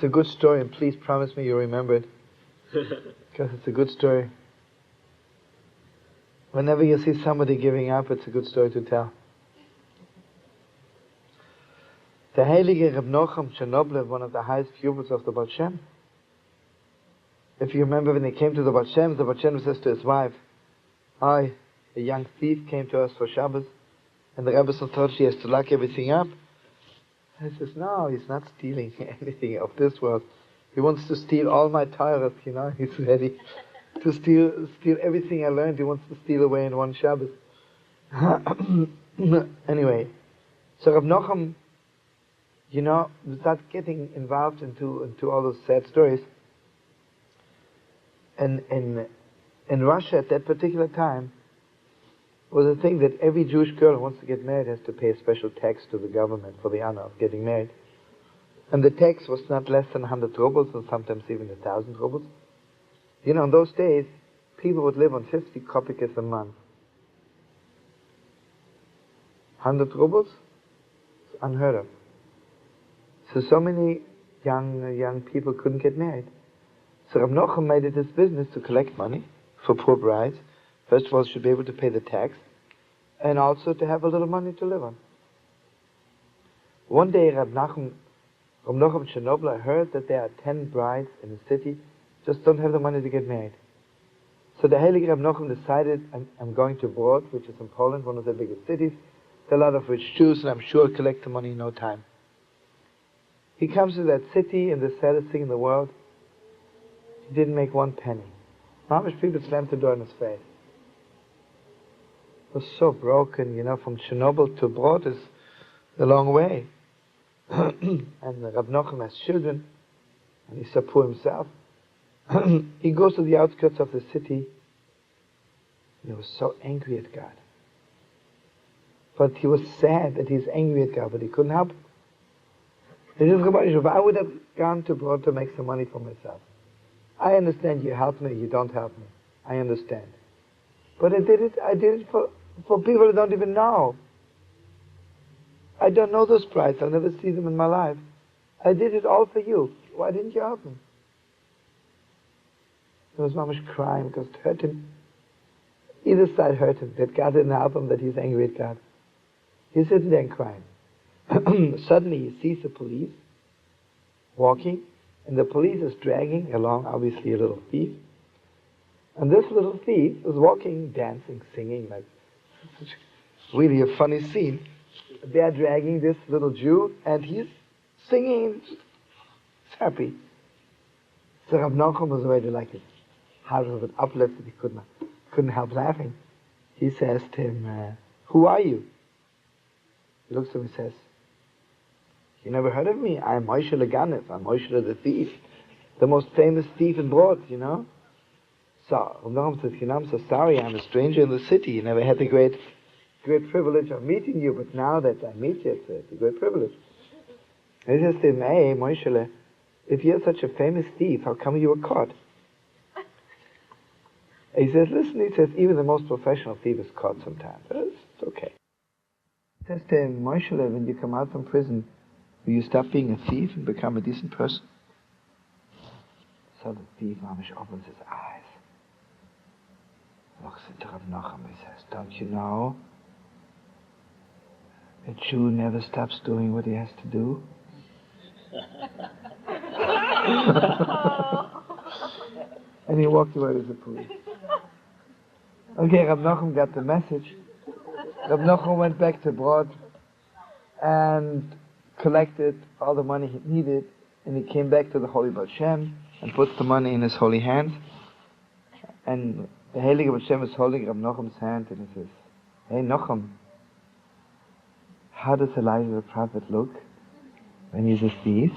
It's a good story, and please promise me you'll remember it. Because it's a good story. Whenever you see somebody giving up, it's a good story to tell. The Heilige Reb Nochem Chernobyl, one of the highest pupils of the Baal Shem. If you remember when he came to the Baal Shem says to his wife, "Hi, a young thief came to us for Shabbos, and the Rebbe thought she has to lock everything up." He says, "No, he's not stealing anything of this world. He wants to steal all my Torahs, He's ready to steal everything I learned. He wants to steal away in one Shabbos." Anyway, so Reb Nochem, without getting involved into all those sad stories, and in Russia at that particular time was a thing that every Jewish girl who wants to get married has to pay a special tax to the government for the honor of getting married. And the tax was not less than 100 rubles, and sometimes even 1,000 rubles. In those days, people would live on 50 kopecks a month. 100 rubles? It's unheard of. So many young people couldn't get married. So Reb Nochem made it his business to collect money for poor brides. First of all, should be able to pay the tax, and also to have a little money to live on. One day, Reb Nochem Chernobyl heard that there are 10 brides in the city, just don't have the money to get married. So the Heilige Reb Nochem decided, I'm going to Brod, which is in Poland, one of the biggest cities. There are a lot of rich Jews, and I'm sure I'll collect the money in no time. He comes to that city, and the saddest thing in the world, he didn't make one penny. Mamish people slammed the door in his face. It was so broken, from Chernobyl to Brod is a long way. And Reb Nochem has children, and he's so poor himself. He goes to the outskirts of the city, and he was so angry at God. But he was sad that he's angry at God, but he couldn't help it. He says, "Rabbi, if I would have gone to Brod to make some money for myself, I understand you help me, you don't help me. I understand. But I did it for people I don't even know. I don't know those brides, I'll never see them in my life. I did it all for you. Why didn't you help me?" He was mamish crying because it hurt him. Either side hurt him, that God didn't help him, that he's angry at God. He's sitting there and crying. Suddenly he sees the police walking, and the police is dragging along, obviously, a little thief. And this little thief is walking, dancing, singing, like really a funny scene. They are dragging this little Jew, and he's singing. He's happy. So Reb Nochem was already like his heart was uplifted. He couldn't help laughing. He says to him, "Who are you?" He looks at him and says, "You never heard of me? I'm Moshe Leganev. I'm Moshe the thief, the most famous thief in Brod, So Reb Nochem says, "I'm so sorry. I'm a stranger in the city. You never had the great privilege of meeting you, but now that I meet you, it's a great privilege." And he says to him, "Hey, Moshe, if you're such a famous thief, how come you were caught?" And he says, "Listen," he says, "even the most professional thief is caught sometimes. It's okay." He says to him, "Moshe, when you come out from prison, will you stop being a thief and become a decent person?" So the thief, Mamish, opens his eyes, looks into Reb Nochem, he says, "Don't you know? A Jew never stops doing what he has to do." And he walked away with the police. Okay, Reb Nochem got the message. Reb Nochem went back to Brod and collected all the money he needed, and he came back to the Holy Baal Shem and put the money in his holy hands. And the Heilige Baal Shem is holding Reb Nochem's hand, and he says, "Hey Nochem, how does Elijah the prophet look when he's a thief?"